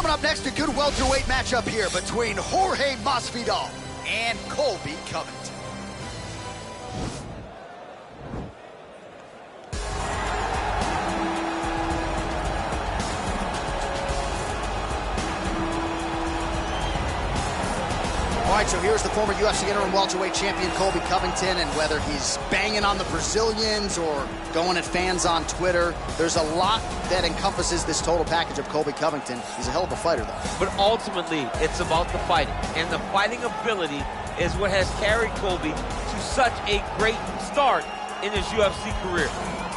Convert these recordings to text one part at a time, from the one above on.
Coming up next, a good welterweight matchup here between Jorge Masvidal and Colby Covington. All right, so here's the former UFC interim welterweight champion Colby Covington, and whether he's banging on the Brazilians or going at fans on Twitter, there's a lot that encompasses this total package of Colby Covington. He's a hell of a fighter, though. But ultimately, it's about the fighting, and the fighting ability is what has carried Colby to such a great start in his UFC career.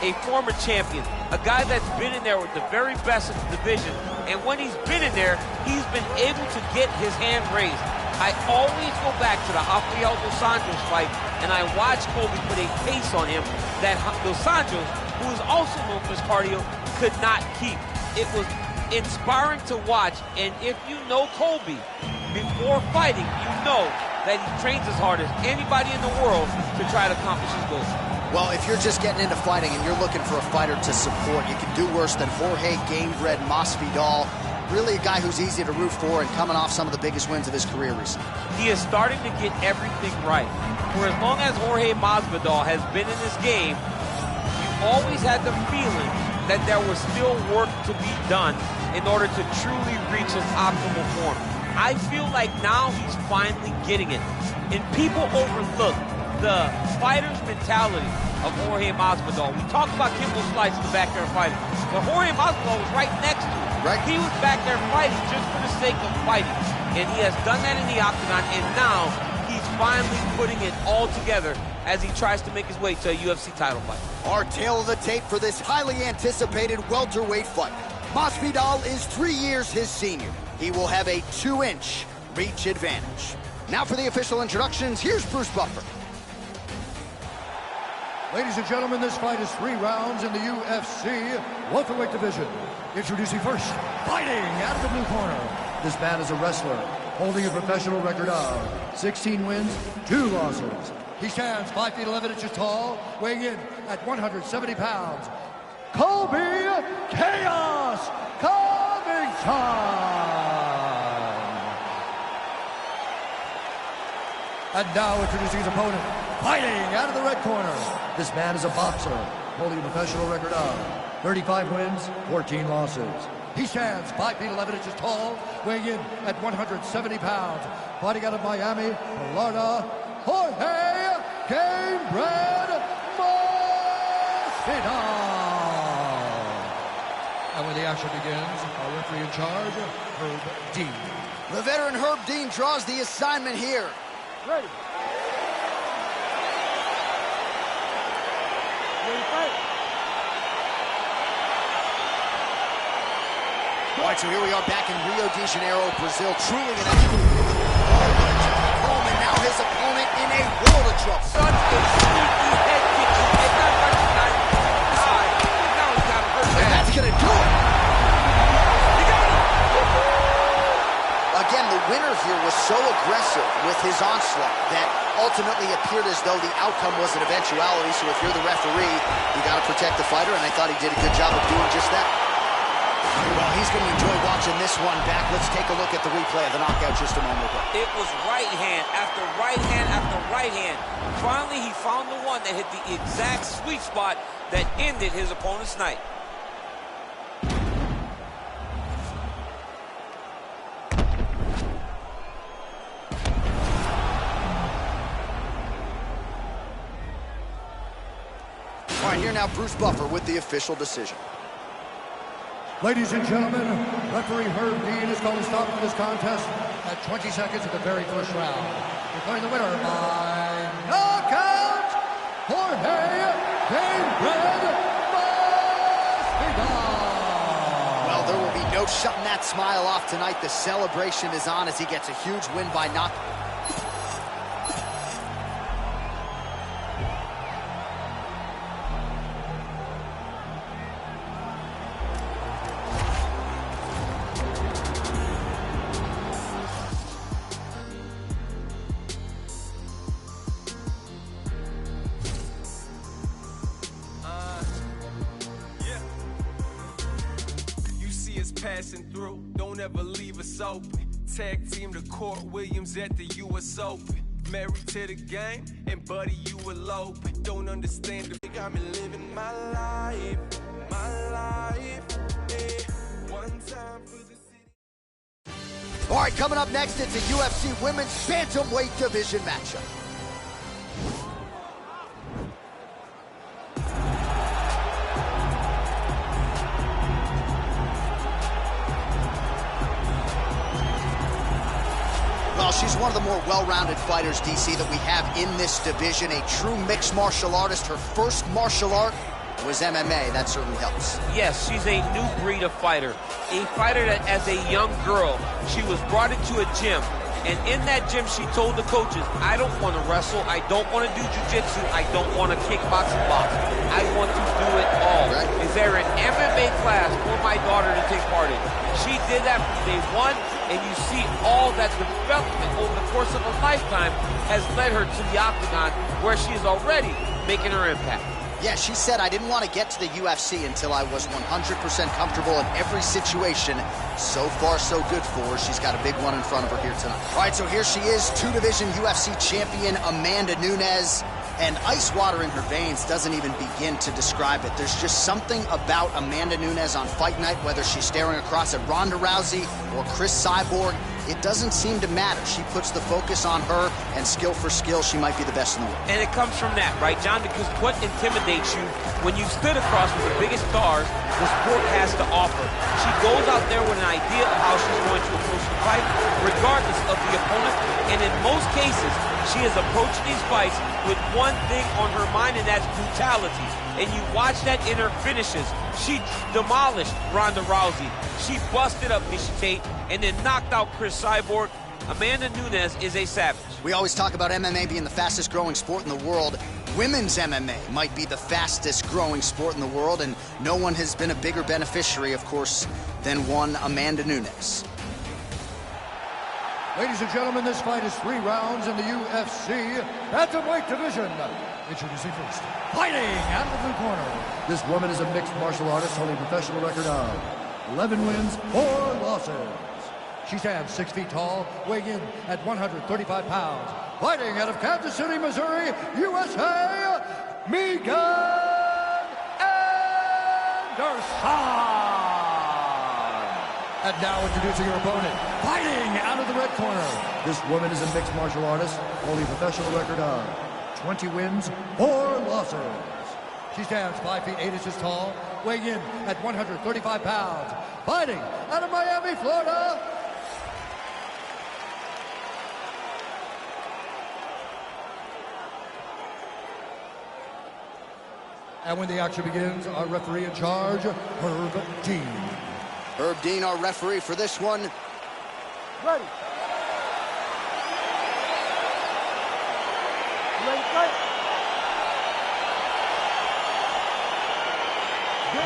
A former champion, a guy that's been in there with the very best of the division, and when he's been in there, he's been able to get his hand raised. I always go back to the Rafael Dos Anjos fight, and I watch Colby put a pace on him that Dos Anjos, who is also known for his cardio, could not keep. It was inspiring to watch, and if you know Colby before fighting, you know that he trains as hard as anybody in the world to try to accomplish his goals. Well, if you're just getting into fighting and you're looking for a fighter to support, you can do worse than Jorge Gamebred Masvidal. Really a guy who's easy to root for and coming off some of the biggest wins of his career recently. He is starting to get everything right. For as long as Jorge Masvidal has been in this game, you always had the feeling that there was still work to be done in order to truly reach his optimal form. I feel like now he's finally getting it. And people overlook the fighter's mentality of Jorge Masvidal. We talk about Kimbo Slice in the back there fighting, but Jorge Masvidal was right next to him. Right. He was back there fighting just for the sake of fighting. And he has done that in the octagon, and now he's finally putting it all together as he tries to make his way to a UFC title fight. Our tale of the tape for this highly anticipated welterweight fight. Masvidal is 3 years his senior. He will have a 2-inch reach advantage. Now for the official introductions, here's Bruce Buffer. Ladies and gentlemen, this fight is 3 rounds in the UFC welterweight division. Introducing first, fighting out of the blue corner. This man is a wrestler, holding a professional record of 16 wins, 2 losses. He stands 5 feet 11 inches tall, weighing in at 170 pounds. Colby Chaos Covington! And now introducing his opponent, fighting out of the red corner. This man is a boxer, holding a professional record of 35 wins, 14 losses. He stands 5 feet 11 inches tall, weighing in at 170 pounds. Fighting out of Miami, Florida, Jorge Gamebred Masvidal. And when the action begins, our referee in charge, Herb Dean. The veteran Herb Dean draws the assignment here. Ready. All right, so here we are back in Rio de Janeiro, Brazil. Truly an absolute Coleman, now his opponent in a world of trouble. Such a sneaky head kick. He did not recognize it. Now he's got hurt. And that's going to do it. He got him. Again, the winner here was so aggressive with his onslaught that ultimately appeared as though the outcome was an eventuality. So if you're the referee, you got to protect the fighter, and I thought he did a good job of doing just that. Well, he's going to enjoy watching this one back. Let's take a look at the replay of the knockout just a moment ago. It was right hand after right hand after right hand. Finally, he found the one that hit the exact sweet spot that ended his opponent's night. All right, here now Bruce Buffer with the official decision. Ladies and gentlemen, referee Herb Dean is going to stop this contest at 20 seconds of the very first round. Declaring the winner by knockout, Jorge Gamebred Masvidal. Well, there will be no shutting that smile off tonight. The celebration is on as he gets a huge win by knockout. Passing through, don't never leave us open. Tag team to Court Williams at the US Open. Married to the game, and buddy, you elope. Don't understand the got me living my life, yeah. One time for the city. All right, coming up next, it's a UFC Women's Bantamweight Division matchup. Well, she's one of the more well-rounded fighters, DC, that we have in this division. A true mixed martial artist. Her first martial art was MMA. That certainly helps. Yes, she's a new breed of fighter. A fighter that, as a young girl, she was brought into a gym. And in that gym, she told the coaches, I don't want to wrestle. I don't want to do jiu-jitsu. I don't want to kickbox and box. I want to do it all. Right. Is there an MMA class for my daughter to take part in? She did that from day one. And you see all that development over the course of a lifetime has led her to the octagon, where she is already making her impact. Yeah, she said, I didn't want to get to the UFC until I was 100% comfortable in every situation. So far, so good for her. She's got a big one in front of her here tonight. All right, so here she is, two-division UFC champion Amanda Nunes. And ice water in her veins doesn't even begin to describe it. There's just something about Amanda Nunes on fight night, whether she's staring across at Ronda Rousey or Chris Cyborg. It doesn't seem to matter. She puts the focus on her, and skill for skill, she might be the best in the world. And it comes from that, right, John? Because what intimidates you when you stood across with the biggest stars the sport has to offer? She goes out there with an idea of how she's going to approach the fight, regardless of the opponent. And in most cases, she is approaching these fights with one thing on her mind, and that's brutality. And you watch that in her finishes. She demolished Ronda Rousey. She busted up Miesha Tate and then knocked out Chris Cyborg. Amanda Nunes is a savage. We always talk about MMA being the fastest growing sport in the world. Women's MMA might be the fastest growing sport in the world, and no one has been a bigger beneficiary, of course, than one Amanda Nunes. Ladies and gentlemen, this fight is 3 rounds in the UFC Bantamweight division. Introducing first, fighting out of the blue corner. This woman is a mixed martial artist holding a professional record of 11 wins, 4 losses. She stands 6 feet tall, weighing in at 135 pounds. Fighting out of Kansas City, Missouri, USA, Megan Anderson. And now introducing her opponent, fighting out of the red corner. This woman is a mixed martial artist, holding a professional record of 20 wins, 4 losses. She stands 5 feet 8 inches tall, weighing in at 135 pounds. Fighting out of Miami, Florida. And when the action begins, our referee in charge, Herb Dean. Herb Dean, our referee for this one. Ready.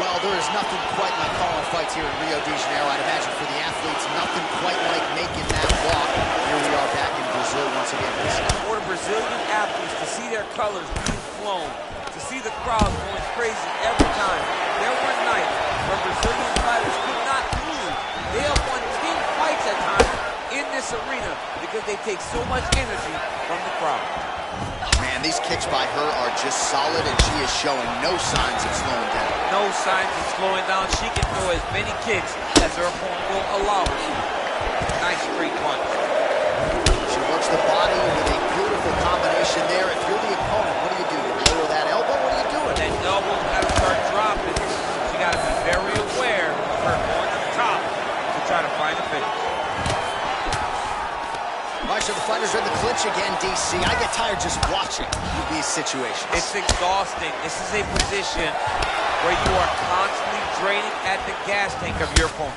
Well, there is nothing quite like calling fights here in Rio de Janeiro. I'd imagine for the athletes, nothing quite like making that walk. Here we are back in Brazil once again. For the Brazilian athletes to see their colors being flown, to see the crowd going crazy every time. There were nights where Brazilian fighters could not move. They have won 10 fights at times in this arena because they take so much energy from the crowd. Man, these kicks by her are just solid, and she is showing no signs of slowing down. No signs of slowing down. She can throw as many kicks as her opponent will allow her to. Nice straight punch. She works the body with a beautiful combination there. If you're the opponent, what do you do? You lower that elbow? What are you doing? That elbow's got to start dropping. She got to be very aware of her going up top to try to find a finish. All right, so the fighters are in the clinch again, DC. I get tired just watching these situations. It's exhausting. This is a position where you are constantly draining at the gas tank of your opponent.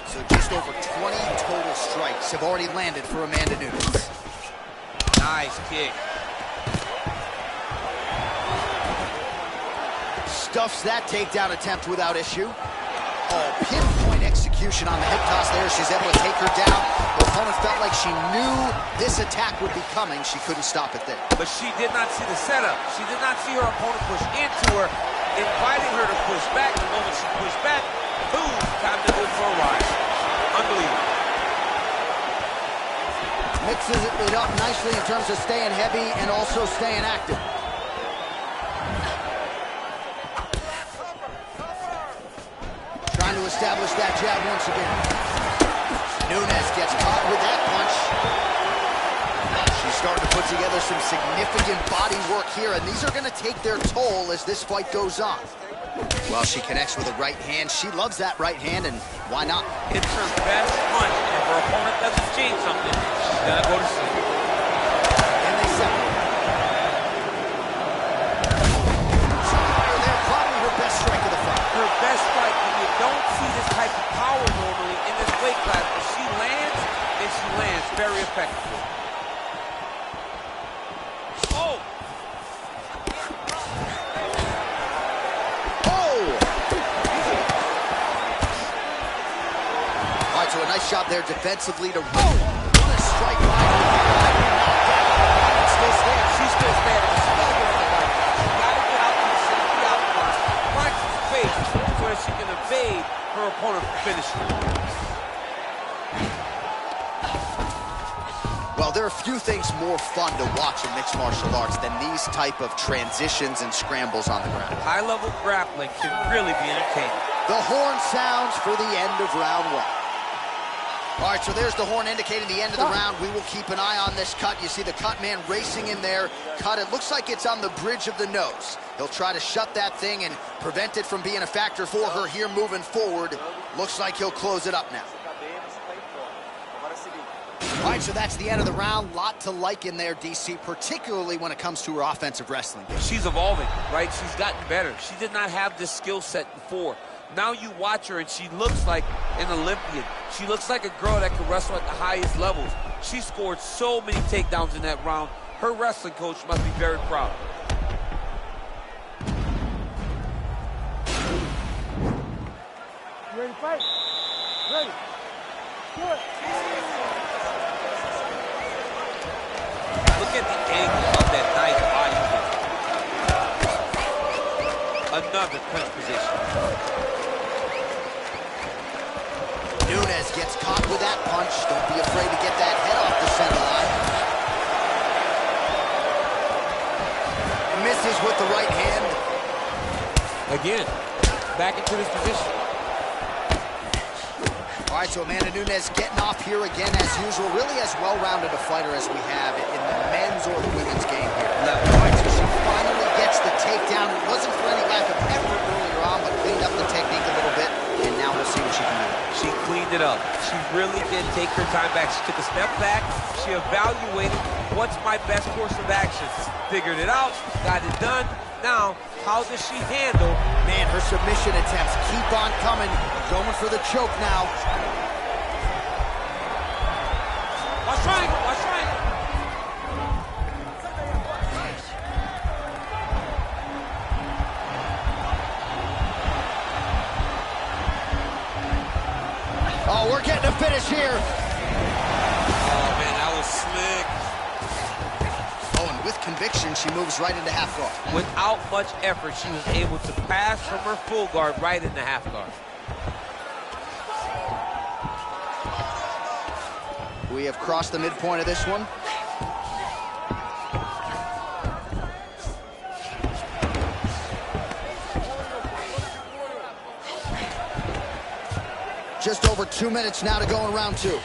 So just over 20 total strikes have already landed for Amanda Nunes. Nice kick. Stuffs that takedown attempt without issue. Oh, pinpoint execution on the hip toss there. She's able to take her down. Her opponent felt like she knew this attack would be coming. She couldn't stop it there. But she did not see the setup. She did not see her opponent push into her, inviting her to push back. The moment she pushed back, boom, time to go for a rise. Mixes it up nicely in terms of staying heavy and also staying active. Trying to establish that jab once again. Nunes gets caught with that punch. She's starting to put together some significant body work here, and these are going to take their toll as this fight goes on. Well, she connects with a right hand. She loves that right hand, and why not? It's her best punch, and if her opponent doesn't change something, she's going to go to sleep. And they separate. They're probably her best strike of the fight. Her best strike, and you don't see this type of power normally in this weight class, but she lands, and she lands very effectively. So a nice job there defensively to what a strike line. Still stands. She's still standing. She's got to get on the bike. She's got to get out to the safety out first. Punch his face so that she can evade her opponent from finishing. Well, there are few things more fun to watch in mixed martial arts than these type of transitions and scrambles on the ground. High-level grappling can really be entertaining. The horn sounds for the end of round one. All right, so there's the horn indicating the end of the round. We will keep an eye on this cut. You see the cut man racing in there. Cut, it looks like it's on the bridge of the nose. He'll try to shut that thing and prevent it from being a factor for her here moving forward. Looks like he'll close it up now. All right, so that's the end of the round. Lot to like in there, DC, particularly when it comes to her offensive wrestling. She's evolving, right? She's gotten better. She did not have this skill set before. Now you watch her, and she looks like an Olympian. She looks like a girl that can wrestle at the highest levels. She scored so many takedowns in that round. Her wrestling coach must be very proud. You ready to fight? Ready. Do it. Look at the angle of that nice body kick. Another clinch position. Nunes gets caught with that punch. Don't be afraid to get that head off the center line. Misses with the right hand. Again, back into this position. All right, so Amanda Nunes getting off here again as usual. Really as well-rounded a fighter as we have in the men's or the women's game here. All right, so she finally gets the takedown. It wasn't for any lack of effort earlier on, but cleaned up the technique a little bit. And now we'll see what she can do. She cleaned it up. She really did take her time back. She took a step back. She evaluated what's my best course of action. Figured it out. Got it done. Now, how does she handle? Man, her submission attempts keep on coming. Going for the choke now. Watch triangle. Watch triangle. Oh, we're getting a finish here. Oh, man, that was slick. Oh, and with conviction, she moves right into half guard. Without much effort, she was able to pass from her full guard right into half guard. We have crossed the midpoint of this one. Just over 2 minutes now to go in round two.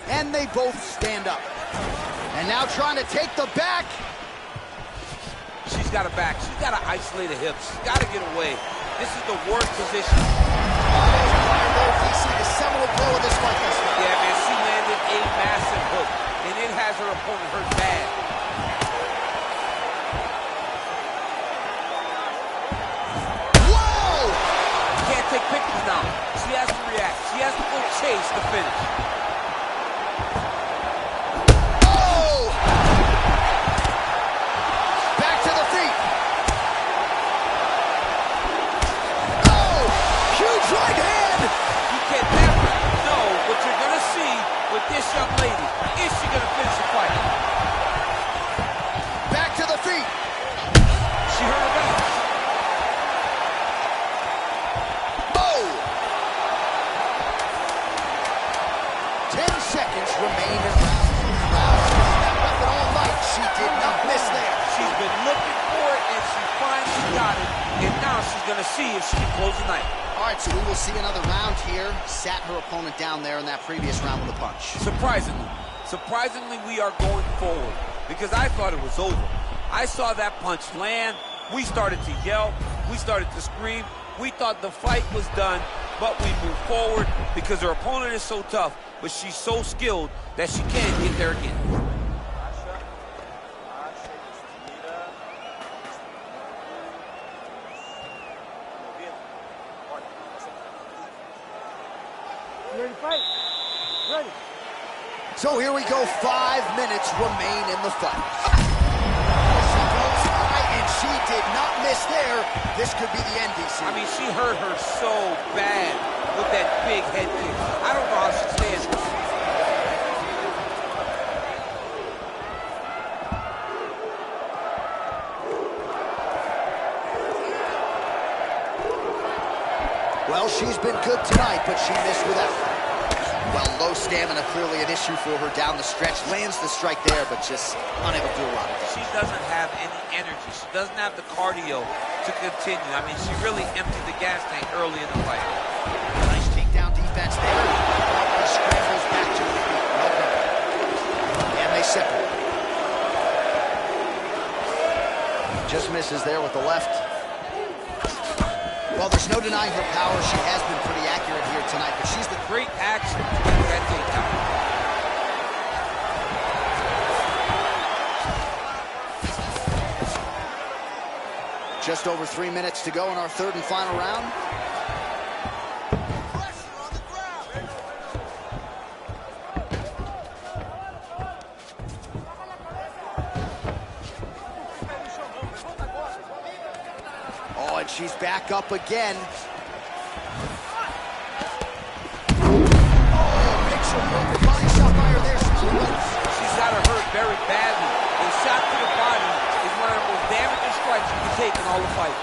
And they both stand up. And now trying to take the back. She's got her back. She's got to isolate her hips. She's got to get away. This is the worst position. DC, the seminal blow of this fight. Yeah, man, she landed a massive hook, and it has her opponent hurt bad. Whoa! Can't take pictures now. She has to react. She has to go chase the finish. This young lady, is she going to finish the fight? Back to the feet. She see if she can close the night. All right, so we will see another round here. Sat her opponent down there in that previous round with a punch. Surprisingly, we are going forward because I thought it was over. I saw that punch land. We started to yell. We started to scream. We thought the fight was done, but we moved forward because her opponent is so tough, but she's so skilled that she can't get there again. Ready to fight? Ready. So here we go, 5 minutes remain in the fight. She goes high, and she did not miss there. This could be the end, DC. I mean, she hurt her so bad with that big head kick. I don't know how she stands. Well, she's been good tonight, but she missed with that. Well, low stamina, clearly an issue for her down the stretch. Lands the strike there, but just unable to do a lot of it. She doesn't have any energy. She doesn't have the cardio to continue. I mean, she really emptied the gas tank early in the fight. Nice takedown defense there. He scrambles back to the feet. Well done. And they separate. Just misses there with the left. Well, there's no denying her power. She has been pretty accurate here tonight, but she's the Great action to get that takedown. Just over 3 minutes to go in our third and final round. Oh, and she's back up again. She's got her hurt very badly. A shot to the body is one of the most damaging strikes you can take in all the fight.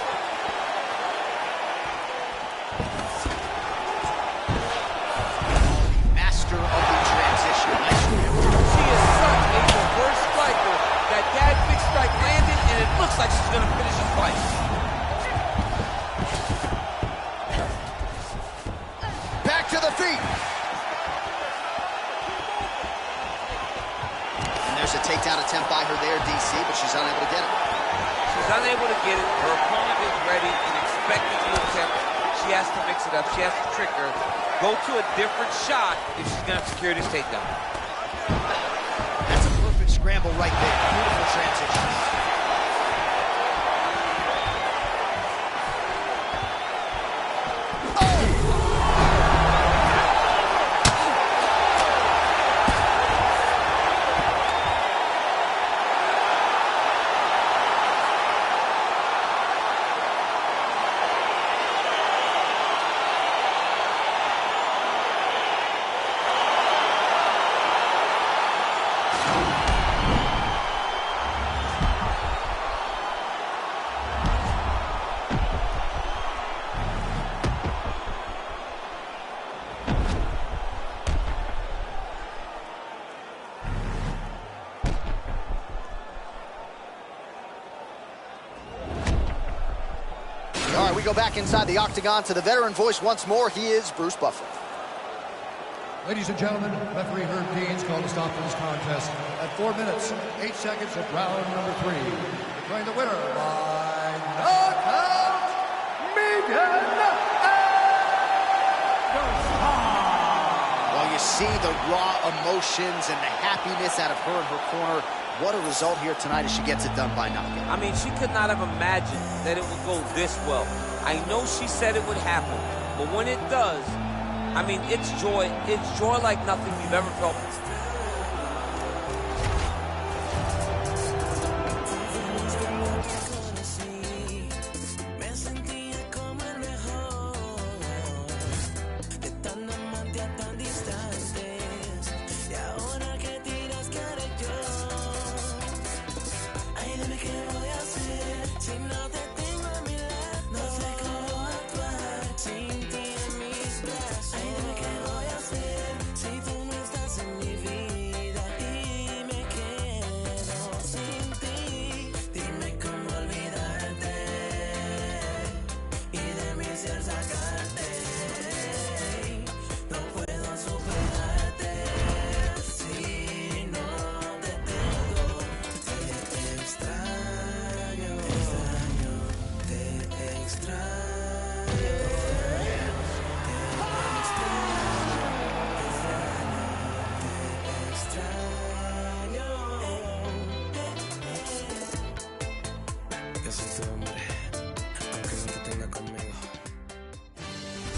Master of the transition. Nice move. She is such a reverse striker that big strike landed, and it looks like she's going to finish this fight. Back to the feet. There's a takedown attempt by her there, DC, but she's unable to get it. She's unable to get it. Her opponent is ready and expecting the attempt. She has to mix it up. She has to trick her. Go to a different shot if she's going to secure this takedown. That's a perfect scramble right there. Beautiful transition. All right, we go back inside the octagon to the veteran voice once more. He is Bruce Buffer. Ladies and gentlemen, referee Herb Dean's called a stop to this contest at 4 minutes, 8 seconds of round number 3. Declaring the winner by knockout, Megan. Well, you see the raw emotions and the happiness out of her in her corner. What a result here tonight as she gets it done by knockout. I mean, she could not have imagined that it would go this well. I know she said it would happen, but when it does, I mean, it's joy like nothing you've ever felt.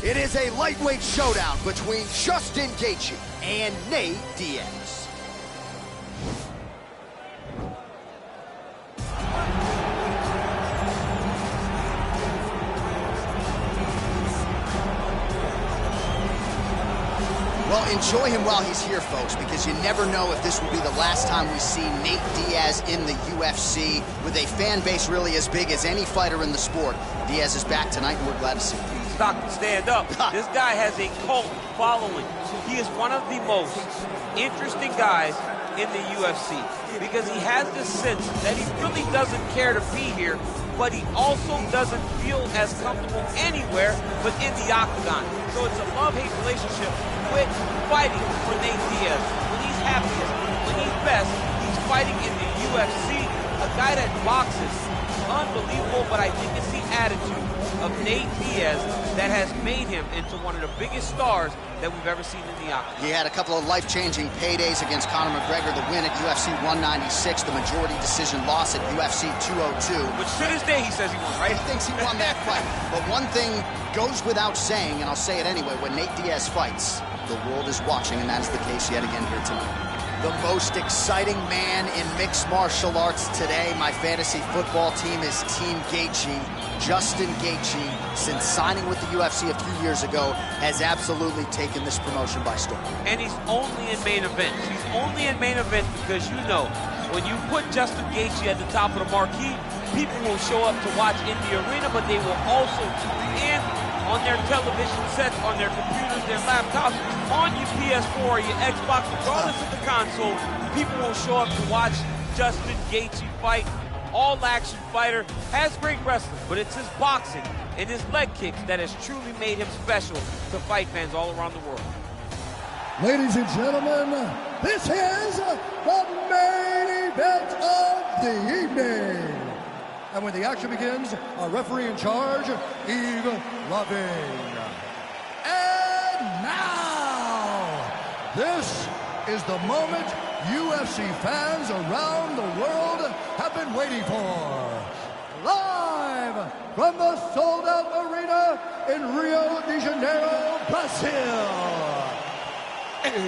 It is a lightweight showdown between Justin Gaethje and Nate Diaz. Well, enjoy him while he's here, folks, because you never know if this will be the last time we see Nate Diaz in the UFC. With a fan base really as big as any fighter in the sport, Diaz is back tonight, and we're glad to see him. Stockton, stand up. This guy has a cult following. He is one of the most interesting guys in the UFC because he has this sense that he really doesn't care to be here, but he also doesn't feel as comfortable anywhere but in the octagon. So it's a love-hate relationship with fighting for Nate Diaz. When he's happiest, when he's best, he's fighting in the UFC. A guy that boxes, unbelievable, but I think it's the attitude of Nate Diaz that has made him into one of the biggest stars that we've ever seen in the octagon. He had a couple of life-changing paydays against Conor McGregor, the win at UFC 196, the majority decision loss at UFC 202. Which to this day he says he won, right? He thinks he won that fight. But one thing goes without saying, and I'll say it anyway, when Nate Diaz fights, the world is watching, and that is the case yet again here tonight. The most exciting man in mixed martial arts today, my fantasy football team, is Team Gaethje. Justin Gaethje, since signing with the UFC a few years ago, has absolutely taken this promotion by storm. And he's only in main event. He's only in main event because, you know, when you put Justin Gaethje at the top of the marquee, people will show up to watch in the arena, but they will also tune in on their television sets, on their computers, their laptops, on your PS4 or your Xbox, regardless of the console. People will show up to watch Justin Gaethje fight. All-action fighter, has great wrestling, but it's his boxing and his leg kicks that has truly made him special to fight fans all around the world. Ladies and gentlemen, this is the main event of the evening. And when the action begins, our referee in charge, Yves Loving. And now, this is the moment UFC fans around the world have been waiting for. Live from the sold-out arena in Rio de Janeiro, Brazil. It's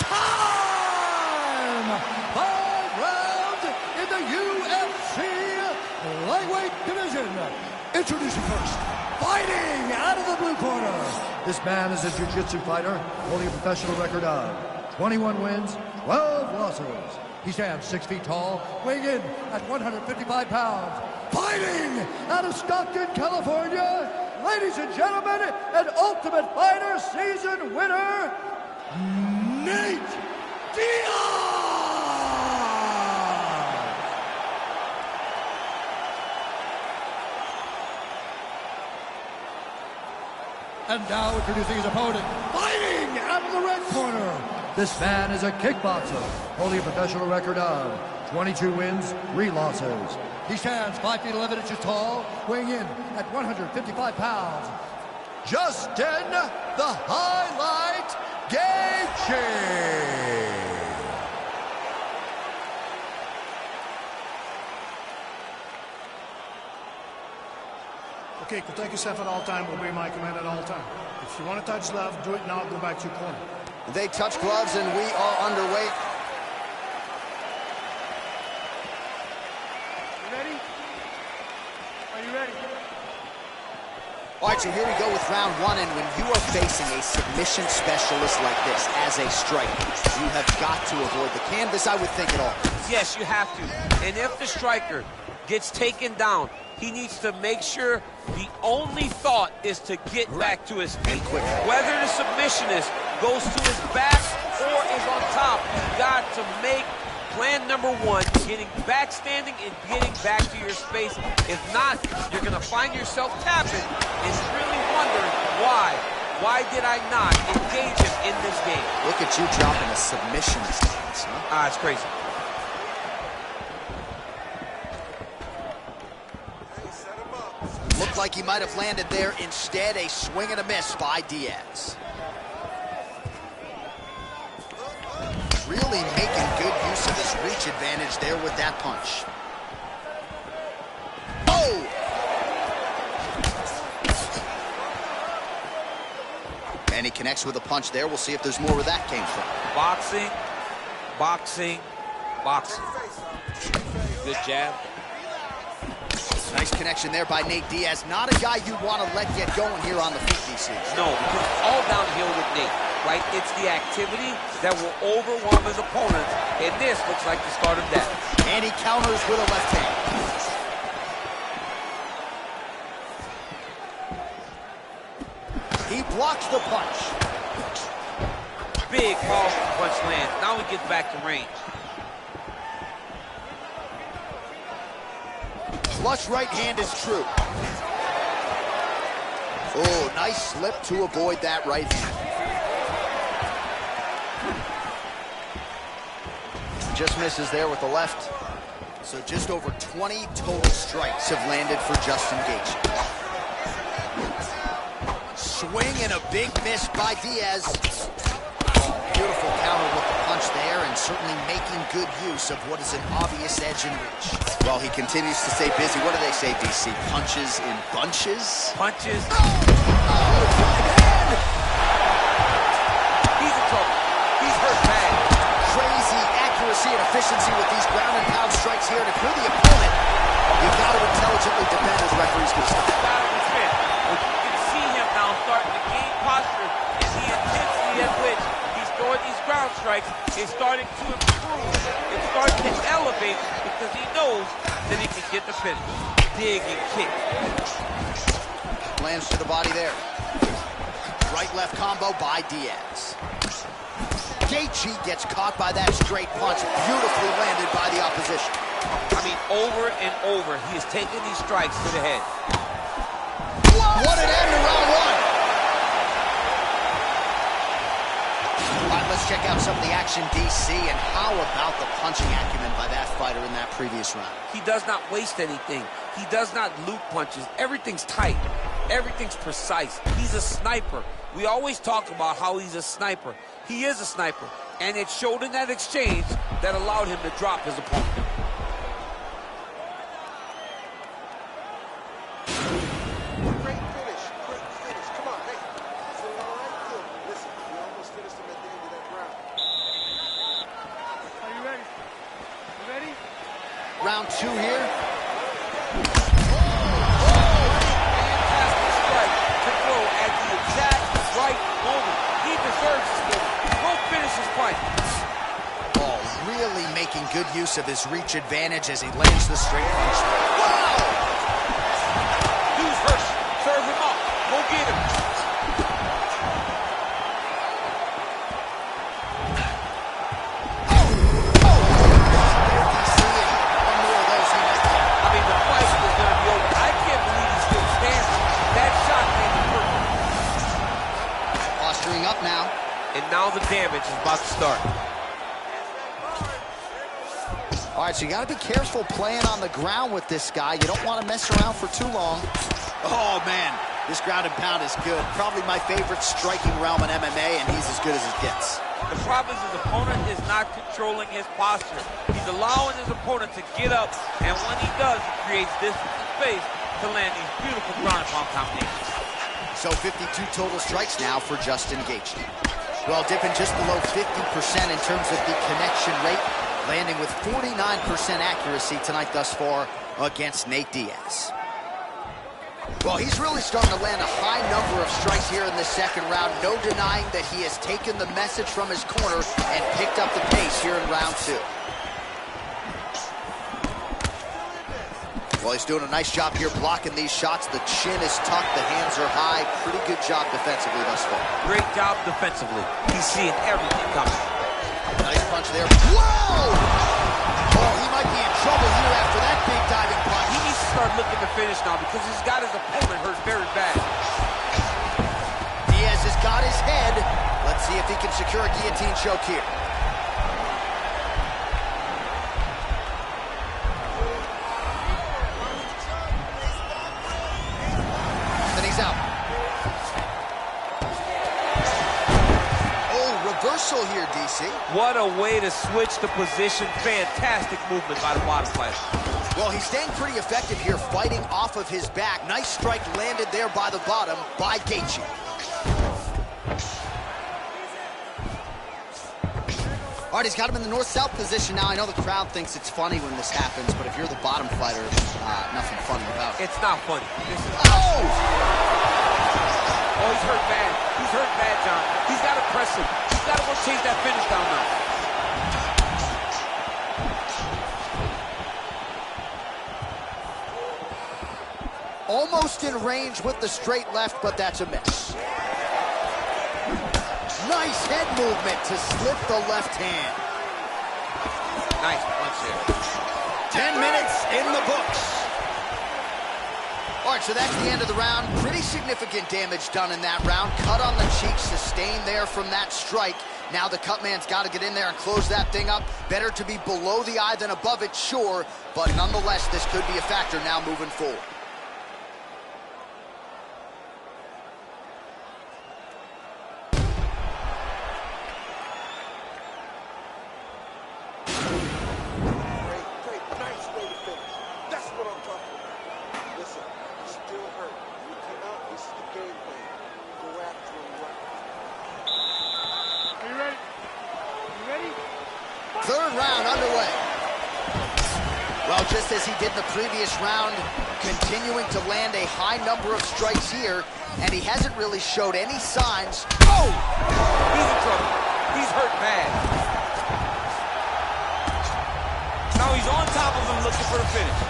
time! 5 rounds in the UFC lightweight division. Introducing first, fighting out of the blue corner. This man is a jiu-jitsu fighter holding a professional record of 21 wins, 12 losses. He stands 6 feet tall, weighing in at 155 pounds. Fighting out of Stockton, California, ladies and gentlemen, an Ultimate Fighter season winner, Nate Diaz! And now introducing his opponent, fighting out of the red corner. This man is a kickboxer, holding a professional record of 22 wins, 3 losses. He stands 5 feet 11 inches tall, weighing in at 155 pounds. Justin, the Highlight Gaethje. Okay, protect yourself at all time, obey my command at all time. If you want to touch left, do it now, go back to your corner. They touch gloves and we are underway. You ready? Are you ready? All right, so here we go with round 1, and when you are facing a submission specialist like this as a striker, you have got to avoid the canvas, I would think, at all. Yes, you have to. And if the striker gets taken down, he needs to make sure the only thought is to get back to his feet. Whether the submissionist goes to his back or is on top, you've got to make plan number 1, getting back standing and getting back to your space. If not, you're going to find yourself tapping and really wondering why. Why did I not engage him in this game? Look at you dropping a submissionist. Huh? It's crazy. Looked like he might have landed there. Instead, a swing and a miss by Diaz. Really making good use use of his reach advantage there with that punch. Oh! And he connects with a punch there. We'll see if there's more where that came from. Boxing, boxing, boxing. Good jab. Nice connection there by Nate Diaz. Not a guy you want to let get going here on the feet, DC. No, because it's all downhill with Nate, right? It's the activity that will overwhelm his opponents, and this looks like the start of that. And he counters with a left hand. He blocks the punch. Big, powerful punch lands. Now he gets back to range. Flush right hand is true. Oh, nice slip to avoid that right hand. Just misses there with the left. So just over 20 total strikes have landed for Justin Gaethje. Swing and a big miss by Diaz. Beautiful counter with the punch there, and certainly making good use of what is an obvious edge and reach. While he continues to stay busy, what do they say, DC? Punches in bunches? Punches. Oh, right hand! He's in trouble. He's hurt bad. Crazy accuracy and efficiency with these ground and pound strikes here, and if you're the opponent, you've got to intelligently defend as referees can stop. Got to defend. But you can see him now starting to gain posture, and the intensity at which he's throwing these ground strikes is starting to improve. It's starting to elevate because he knows that he can get the finish. Dig and kick. Lands to the body there. Right-left combo by Diaz. Gaethje gets caught by that straight punch, beautifully landed by the opposition. I mean, over and over, he is taking these strikes to the head. What an end to round one! All right, let's check out some of the action, DC, and how about the punching acumen by that fighter in that previous round? He does not waste anything. He does not loop punches. Everything's tight. Everything's precise. He's a sniper. We always talk about how he's a sniper. He is a sniper, and it showed in that exchange that allowed him to drop his opponent. Great finish. Come on, hey. Is it all right? Good. Listen, we almost finished him at the end of that round. Are you ready? You ready? Round two here. Fantastic strike to throw at the exact right moment. He deserves this moment. Go finish his fight. Oh, really making good use of his reach advantage as he lands the straight punch. Wow! Dude's hurt. Serve him up. Go get him. I mean, the fight is going to be over. I can't believe he's still standing. That shot made him perfect. Posturing up now. And now the damage is about to start. All right, so you got to be careful playing on the ground with this guy. You don't want to mess around for too long. Oh, man, this ground and pound is good. Probably my favorite striking realm in MMA, and he's as good as it gets. The problem is his opponent is not controlling his posture. He's allowing his opponent to get up, and when he does, he creates distance and space to land these beautiful ground and pound combinations. So 52 total strikes now for Justin Gaethje. Well, dipping just below 50% in terms of the connection rate, landing with 49% accuracy tonight thus far against Nate Diaz. Well, he's really starting to land a high number of strikes here in the second round. No denying that he has taken the message from his corner and picked up the pace here in round two. Well, he's doing a nice job here blocking these shots. The chin is tucked, the hands are high. Pretty good job defensively thus far. Great job defensively. He's seeing everything coming. Nice punch there. Whoa! Oh, he might be in trouble here after that big diving punch. He needs to start looking to finish now because he's got his opponent hurt very bad. Diaz has got his head. Let's see if he can secure a guillotine choke here. Then he's out. Oh, reversal here, DC. DC. What a way to switch the position. Fantastic movement by the bottom fighter. Well, he's staying pretty effective here, fighting off of his back. Nice strike landed there by the bottom by Gaethje. All right, he's got him in the north-south position now. I know the crowd thinks it's funny when this happens, but if you're the bottom fighter, nothing funny about it. It's not funny. This is Oh, he's hurt bad. He's hurt bad, John. He's got to press him. He's got to go chase that finish down now. almost in range with the straight left, but that's a miss. Nice head movement to slip the left hand. Nice punch there. 10 minutes in the books. All right, so that's the end of the round. Pretty significant damage done in that round. Cut on the cheek, sustained there from that strike. Now the cut man's got to get in there and close that thing up. Better to be below the eye than above it, sure, but nonetheless, this could be a factor now moving forward. Third round underway. Well, just as he did in the previous round, continuing to land a high number of strikes here, and he hasn't really showed any signs. Oh! He's in trouble. He's hurt bad. Now he's on top of him looking for the finish.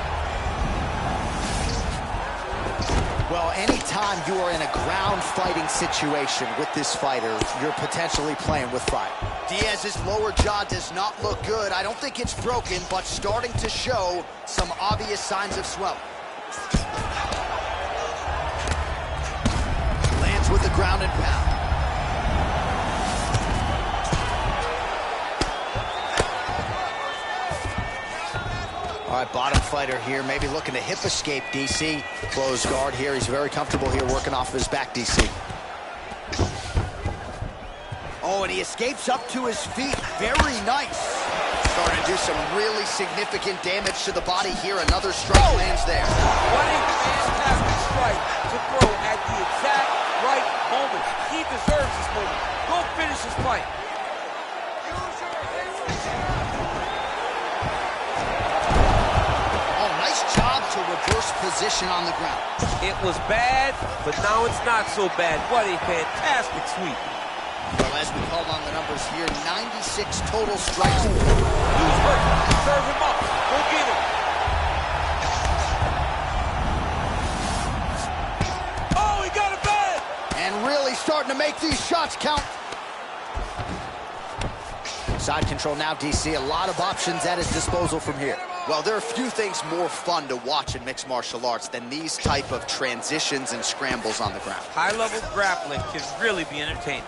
Well, anytime you are in a ground fighting situation with this fighter, you're potentially playing with fire. Diaz's lower jaw does not look good. I don't think it's broken, but starting to show some obvious signs of swelling. Lands with the ground and pound. All right, bottom fighter here, maybe looking to hip escape, DC. Close guard here. He's very comfortable here working off of his back, DC. Oh, and he escapes up to his feet. Very nice. Starting to do some really significant damage to the body here. Another strike lands there. What a fantastic strike to throw at the exact right moment. He deserves this moment. Go finish his fight. Oh, nice job to reverse position on the ground. It was bad, but now it's not so bad. What a fantastic sweep. Well, as we call on the numbers here, 96 total strikes. He's hurt. Serve him up. Go get him. Oh, he got it bad. And really starting to make these shots count. Side control now, DC. A lot of options at his disposal from here. Well, there are few things more fun to watch in mixed martial arts than these type of transitions and scrambles on the ground. High-level grappling can really be entertaining.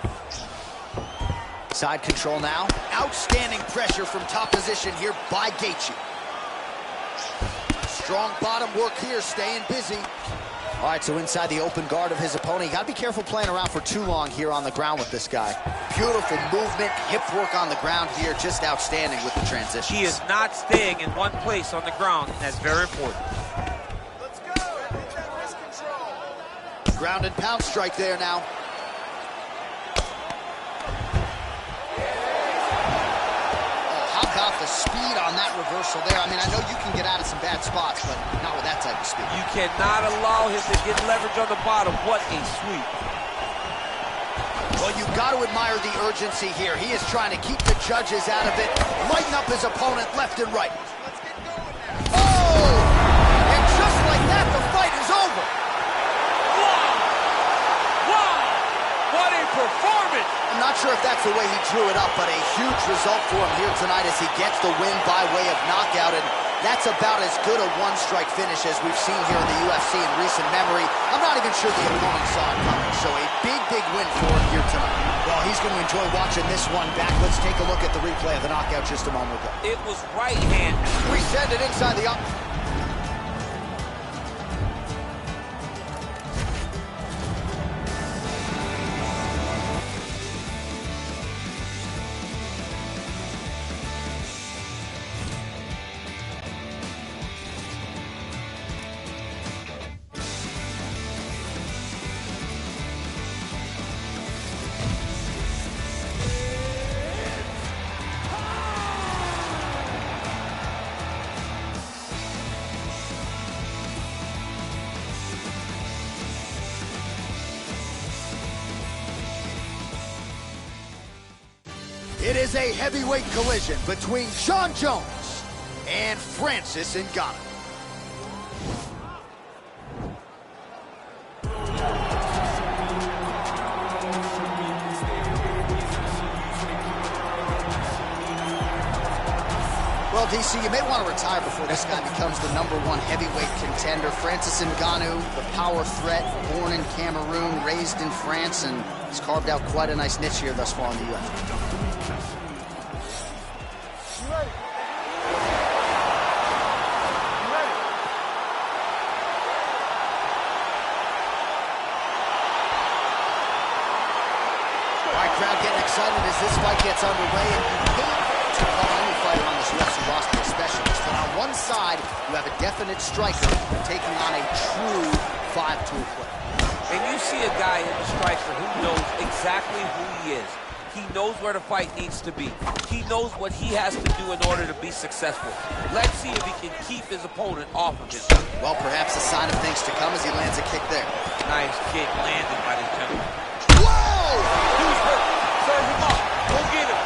Side control now. Outstanding pressure from top position here by Gaethje. Strong bottom work here, staying busy. All right, so inside the open guard of his opponent. You got to be careful playing around for too long here on the ground with this guy. Beautiful movement, hip work on the ground here, just outstanding with the transition. He is not staying in one place on the ground, and that's very important. Let's go. Get that wrist control. Ground and pound strike there now. About the speed on that reversal there. I mean, I know you can get out of some bad spots, but not with that type of speed. You cannot allow him to get leverage on the bottom. What a sweep. Well, you've got to admire the urgency here. He is trying to keep the judges out of it, lighten up his opponent left and right. Let's get going now. Oh! And just like that, the fight is over. Wow! Wow! What a performance! I'm not sure if that's the way he drew it up, but a huge result for him here tonight as he gets the win by way of knockout, and that's about as good a one-strike finish as we've seen here in the UFC in recent memory. I'm not even sure the opponent saw it coming, so a big, big win for him here tonight. Well, he's going to enjoy watching this one back. Let's take a look at the replay of the knockout just a moment ago. It was right hand. We send it inside the... It is a heavyweight collision between Jon Jones and Francis Ngannou. Well, DC, you may want to retire before this guy becomes the #1 heavyweight contender. Francis Ngannou, the power threat, born in Cameroon, raised in France, and he's carved out quite a nice niche here thus far in the UFC. Crowd getting excited as this fight gets underway, and you hate to call any fighter on this UFC roster a specialist, but on one side, you have a definite striker taking on a true 5-tool player. And you see a guy in the striker who knows exactly who he is. He knows where the fight needs to be. He knows what he has to do in order to be successful. Let's see if he can keep his opponent off of him. Well, perhaps a sign of things to come as he lands a kick there. Nice kick landed by this gentleman. Whoa! Who's hurt? Serve him up. Go get him.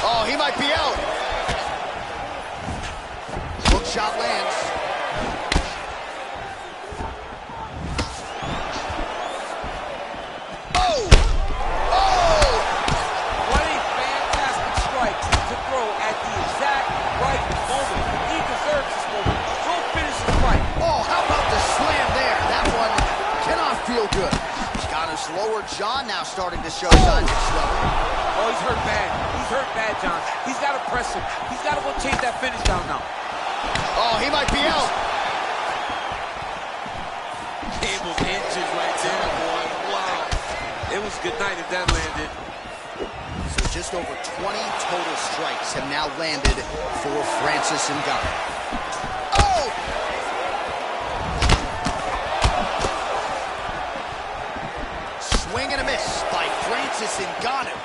Oh, he might be out. Hook shot lands. Oh! Oh! What a fantastic strike to throw at the exact right moment. He deserves this moment. Go finish the fight. Oh, how about the slam there? That one cannot feel good. Ngannou's lower jaw now starting to show signs of trouble. Oh, he's hurt bad. He's hurt bad, John. He's got to press him. He's got to go chase that finish down now. Oh, he might be out. Game of inches right there, boy. Wow. It was good night if that landed. So just over 20 total strikes have now landed for Francis Ngannou. Oh! Swing and a miss by Francis Ngannou.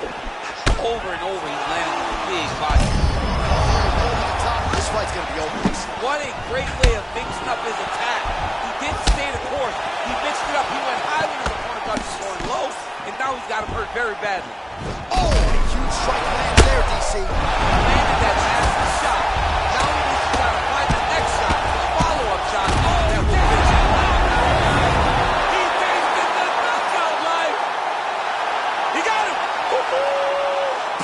Over and over, he's landing with a big body. Over the top. This fight's going to be over. What a great way of mixing up his attack. He didn't stay the course. He mixed it up. He went high when his opponent got just going low, and now he's got him hurt very badly. Oh, a huge strike lands there, DC. He landed that massive shot. Now he needs to try to find the next shot, the follow-up shot. Oh, that will finish him. He tasted the knockout life. He got him.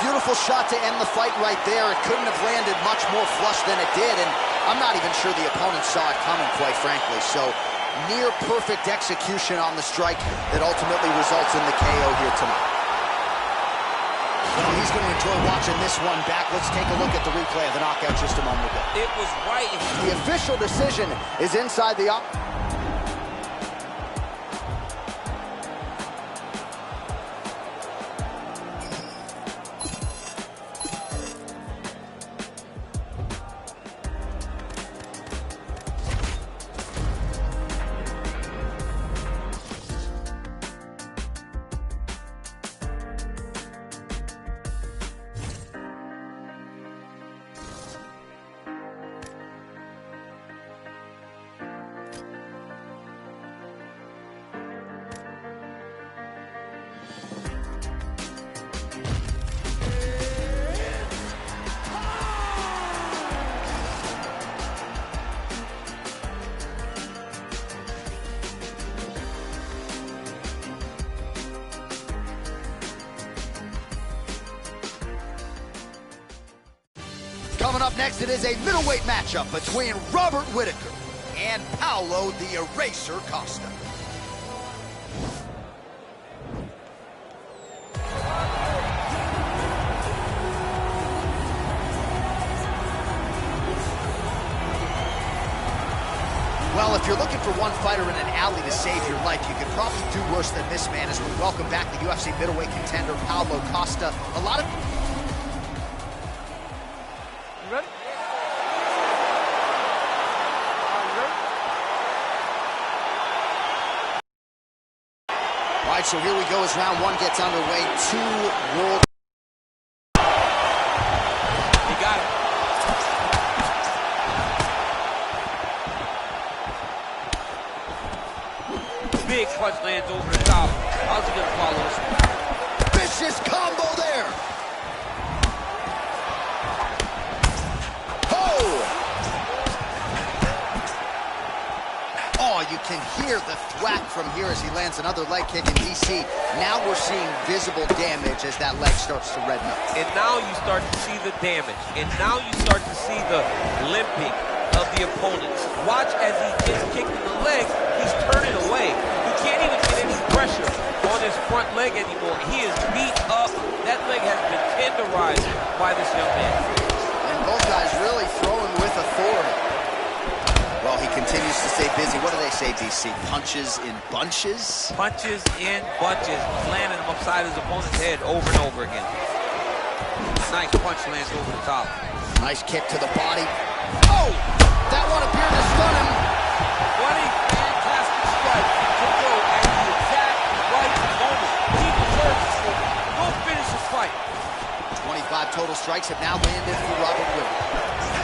Beautiful shot to end the fight right there. It couldn't have landed much more flush than it did, and I'm not even sure the opponent saw it coming, quite frankly. So, near perfect execution on the strike that ultimately results in the KO here tonight. Well, he's going to enjoy watching this one back. Let's take a look at the replay of the knockout just a moment ago. It was right. The official decision is inside the... Coming up next, it is a middleweight matchup between Robert Whittaker and Paulo the Eraser Costa. Well, if you're looking for one fighter in an alley to save your life, you could probably do worse than this man as we welcome back the UFC middleweight contender, Paulo Costa. A lot of... You ready? All right, so here we go as round one gets underway. Two world... He got it. Big punch lands over the top. How's he gonna follow this? Vicious combo there. Oh, you can hear the thwack from here as he lands another leg kick in DC. Now we're seeing visible damage as that leg starts to redden up. And now you start to see the damage. And now you start to see the limping of the opponents. Watch as he gets kicked in the leg, he's turning away. You can't even get any pressure on his front leg anymore. He is beat up. That leg has been tenderized by this young man. And both guys really throwing with authority. Well, he continues to stay busy. What do they say, DC? Punches in bunches? Punches in bunches. Landing him upside his opponent's head over and over again. Nice punch lands over the top. Nice kick to the body. Oh! That one appeared to stun him. What a fantastic strike to throw at the exact right moment. He deserves this one. Go finish his fight. 25 total strikes have now landed for Robert Whittaker.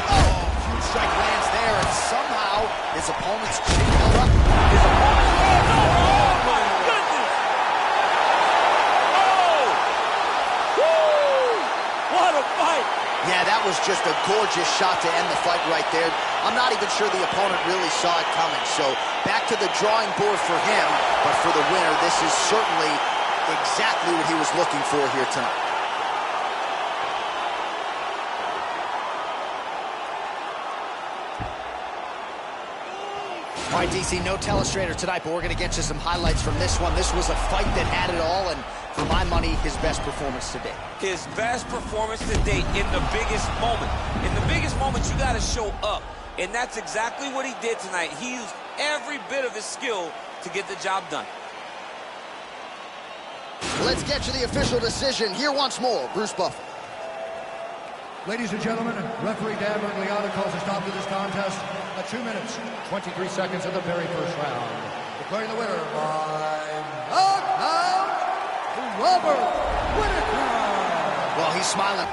Oh! Huge strike lands there, and somehow his opponent's chin held up. His opponent's... Oh, my goodness! Oh! Woo! What a fight! Yeah, that was just a gorgeous shot to end the fight right there. I'm not even sure the opponent really saw it coming. So back to the drawing board for him, but for the winner, this is certainly exactly what he was looking for here tonight. All right, DC, no telestrator tonight, but we're going to get you some highlights from this one. This was a fight that had it all, and for my money, his best performance to date. His best performance to date in the biggest moment. In the biggest moment, you got to show up. And that's exactly what he did tonight. He used every bit of his skill to get the job done. Let's get to the official decision. Here once more, Bruce Buffer. Ladies and gentlemen, referee Dan Bergliano calls a stop to this contest at 2 minutes, 23 seconds of the very first round. Declaring the winner by knockout, Robert Whittaker. Well, he's smiling.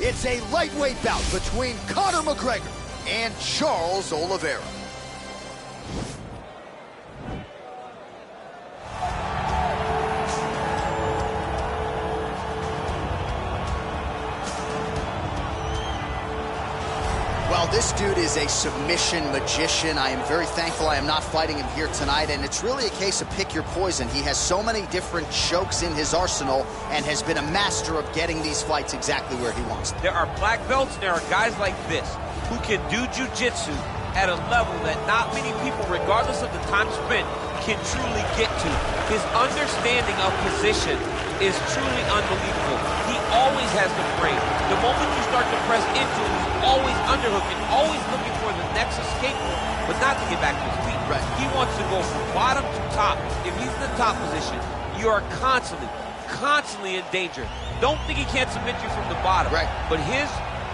It's a lightweight bout between Conor McGregor and Charles Oliveira. Well, this dude is a submission magician. I am very thankful I am not fighting him here tonight, and it's really a case of pick your poison. He has so many different chokes in his arsenal and has been a master of getting these fights exactly where he wants them. There are black belts, there are guys like this who can do jiu-jitsu at a level that not many people, regardless of the time spent, can truly get to. His understanding of position is truly unbelievable. He always has the frame. The moment you start to press into him, he's always underhooking, always looking for the next escape move, but not to get back to his feet. Right. He wants to go from bottom to top. If he's in the top position, you are constantly in danger. Don't think he can't submit you from the bottom. Right. But his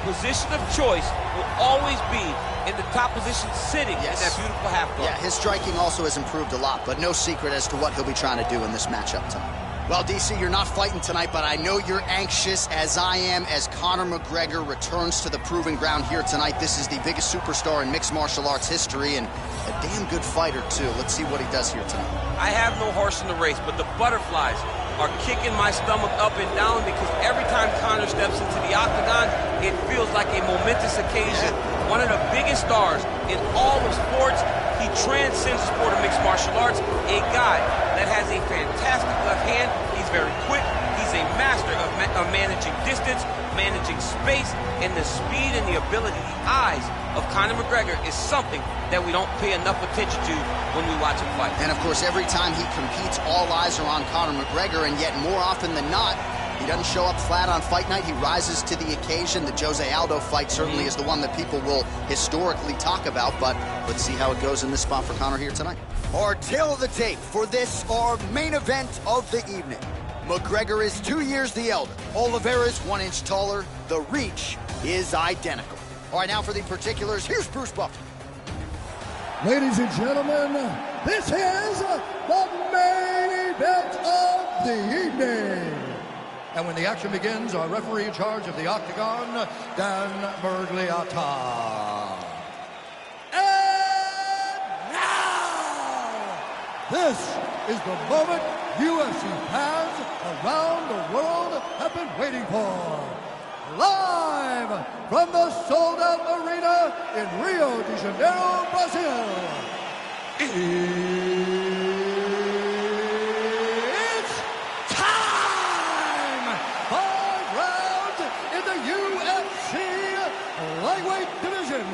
position of choice will always be in the top position, sitting in that beautiful half guard. Yeah, his striking also has improved a lot, but no secret as to what he'll be trying to do in this matchup tonight. Well, DC, you're not fighting tonight, but I know you're anxious, as I am, as Conor McGregor returns to the proving ground here tonight. This is the biggest superstar in mixed martial arts history, and a damn good fighter, too. Let's see what he does here tonight. I have no horse in the race, but the butterflies are kicking my stomach up and down because every time Conor steps into the octagon, it feels like a momentous occasion. One of the biggest stars in all of sports. He transcends the sport of mixed martial arts. A guy that has a fantastic left hand. He's very quick. He's master of managing distance, managing space, and the speed and the ability, the eyes of Conor McGregor is something that we don't pay enough attention to when we watch him fight. And of course, every time he competes, all eyes are on Conor McGregor, and yet more often than not, he doesn't show up flat on fight night. He rises to the occasion. The Jose Aldo fight certainly is the one that people will historically talk about, but let's see how it goes in this spot for Conor here tonight. Our tail of the tape for this, our main event of the evening. McGregor is 2 years the elder. Oliveira is 1 inch taller. The reach is identical. All right, now for the particulars, here's Bruce Buffer. Ladies and gentlemen, this is the main event of the evening. And when the action begins, our referee in charge of the Octagon, Dan Miragliotta. And now, this is the moment UFC fans around the world have been waiting for. Live from the sold-out arena in Rio de Janeiro, Brazil. It's time! 5 rounds in the UFC lightweight division.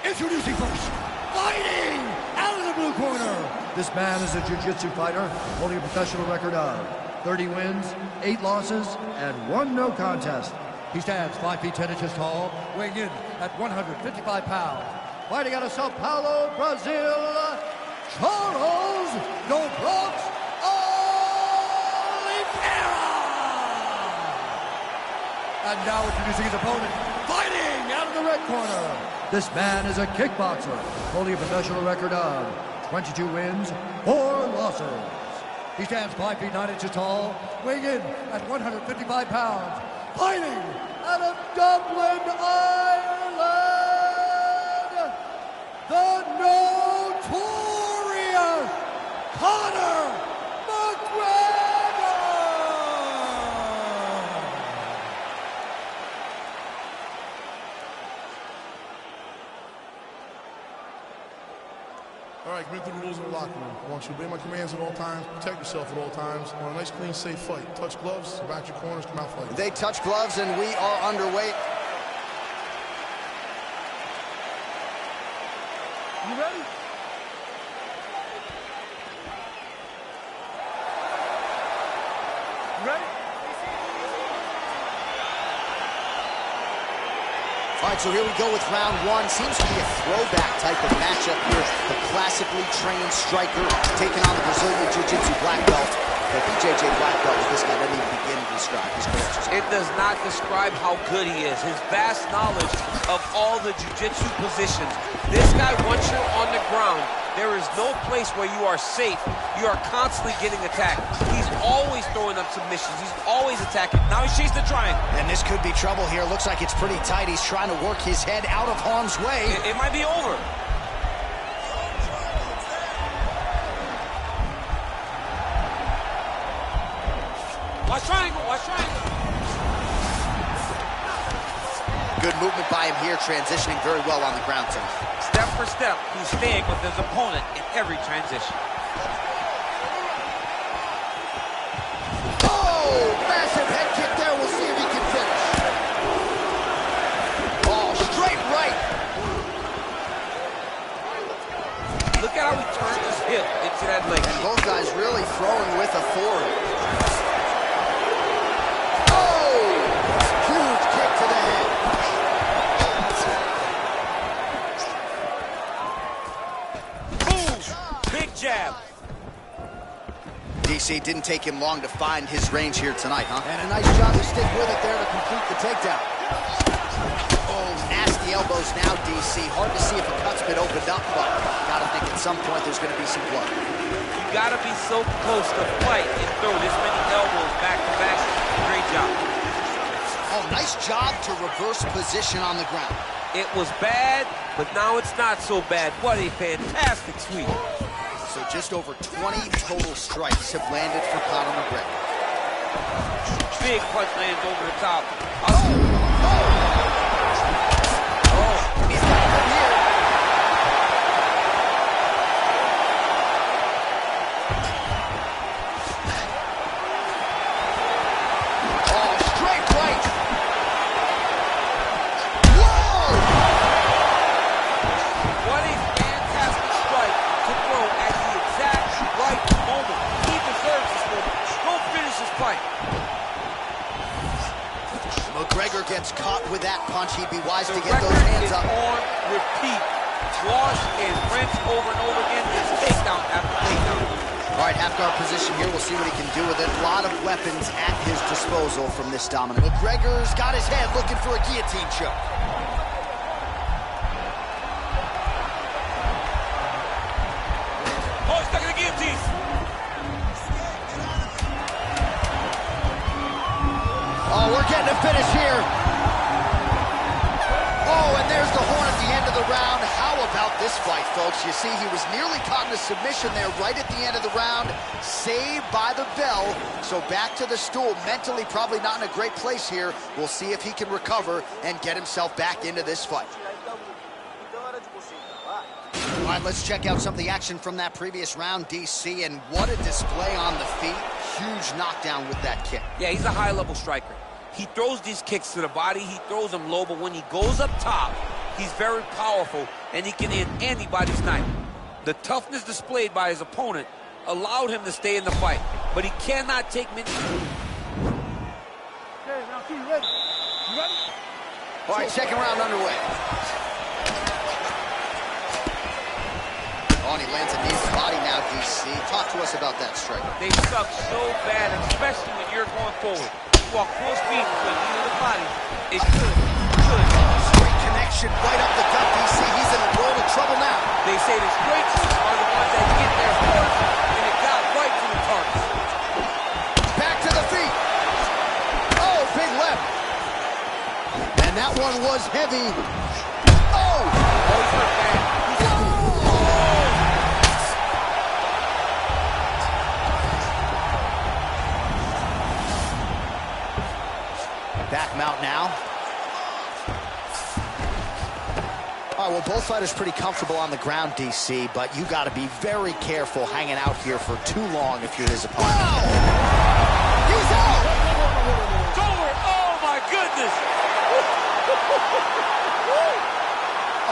Introducing first, fighting out of the blue corner. This man is a jiu-jitsu fighter holding a professional record of 30 wins, 8 losses, and 1 no contest. He stands 5 feet 10 inches tall, weighing in at 155 pounds. Fighting out of Sao Paulo, Brazil, Charles "No Bronx" Oliveira! And now introducing his opponent, fighting out of the red corner. This man is a kickboxer, holding a professional record of 22 wins, 4 losses. He stands 5 feet 9 inches tall, weighing in at 155 pounds. Fighting out of Dublin, Ireland, the notorious Conor McGregor! All right, commit to the rules of the locker room. I want you to obey my commands at all times, protect yourself at all times. I want a nice, clean, safe fight. Touch gloves, back your corners, come out fighting. They touch gloves, and we are underway. You ready? You ready? All right, so here we go with round 1. Seems to be a throwback type of matchup here. The classically trained striker taking on the Brazilian Jiu-Jitsu black belt. But BJJ black belt with this guy doesn't even begin to describe his coaches. It does not describe how good he is. His vast knowledge of all the jiu-jitsu positions. This guy, once you're on the ground, there is no place where you are safe. You are constantly getting attacked. He's always throwing up submissions. He's always attacking. Now he's chasing the triangle. And this could be trouble here. Looks like it's pretty tight. He's trying to work his head out of harm's way. It might be over. Watch triangle, watch triangle. Good movement by him here, transitioning very well on the ground tonight. Step for step, he's staying with his opponent in every transition. Oh, massive head kick there. We'll see if he can finish. Oh, straight right. Look at how he turns his hip into that leg. And both guys really throwing with authority. Jab. DC, didn't take him long to find his range here tonight, huh? And a nice job to stick with it there to complete the takedown. Oh, nasty elbows now, DC. Hard to see if a cut's been opened up, but gotta think at some point there's gonna be some blood. You gotta be so close to fight and throw this many elbows back to back. Great job. Oh, nice job to reverse position on the ground. It was bad, but now it's not so bad. What a fantastic sweep. So just over 20 total strikes have landed for Conor McGregor. Big punch lands over the top. He's got him here. McGregor gets caught with that punch. He'd be wise to get record those hands is up. on repeat. Wash and rinse over and over again. It's takedown after takedown. All right, half guard position here. We'll see what he can do with it. A lot of weapons at his disposal from this dominant. McGregor's got his head looking for a guillotine choke. Oh, he's stuck in the guillotine. Oh, we're getting a finish here. Oh, and there's the horn at the end of the round. How about this fight, folks? You see, he was nearly caught in a submission there right at the end of the round. Saved by the bell. So back to the stool. Mentally probably not in a great place here. We'll see if he can recover and get himself back into this fight. All right, let's check out some of the action from that previous round, DC, and what a display on the feet. Huge knockdown with that kick. Yeah, he's a high-level striker. He throws these kicks to the body, he throws them low, but when he goes up top, he's very powerful, and he can end anybody's night. The toughness displayed by his opponent allowed him to stay in the fight, but he cannot take many... Okay, round 2, you ready? You ready? All right, second round underway. Oh, and he lands a knee to the body now, DC. Talk to us about that strike. They suck so bad, especially when you're going forward. Walk full speed to the knee to the body. It could. Straight connection right up the gut, DC. He's in a world of trouble now. They say the straight hooks are the ones that get there first, and it got right to the target. Back to the feet. Oh, big left. And that one was heavy. Oh! Oh, he's hurt bad. Back mount now. All right, well, both fighters pretty comfortable on the ground, DC, but you got to be very careful hanging out here for too long if you're his opponent. Wow! He's out! It's over! Oh, my goodness!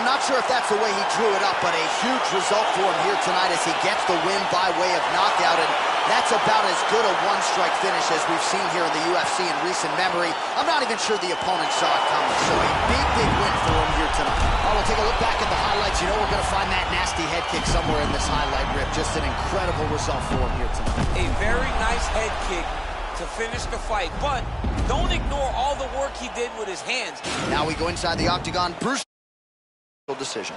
I'm not sure if that's the way he drew it up, but a huge result for him here tonight as he gets the win by way of knockout, and that's about as good a one-strike finish as we've seen here in the UFC in recent memory. I'm not even sure the opponent saw it coming, so a big, big win for him here tonight. All right, we'll take a look back at the highlights. You know we're going to find that nasty head kick somewhere in this highlight rip. Just an incredible result for him here tonight. A very nice head kick to finish the fight, but don't ignore all the work he did with his hands. Now we go inside the octagon. Bruce decision.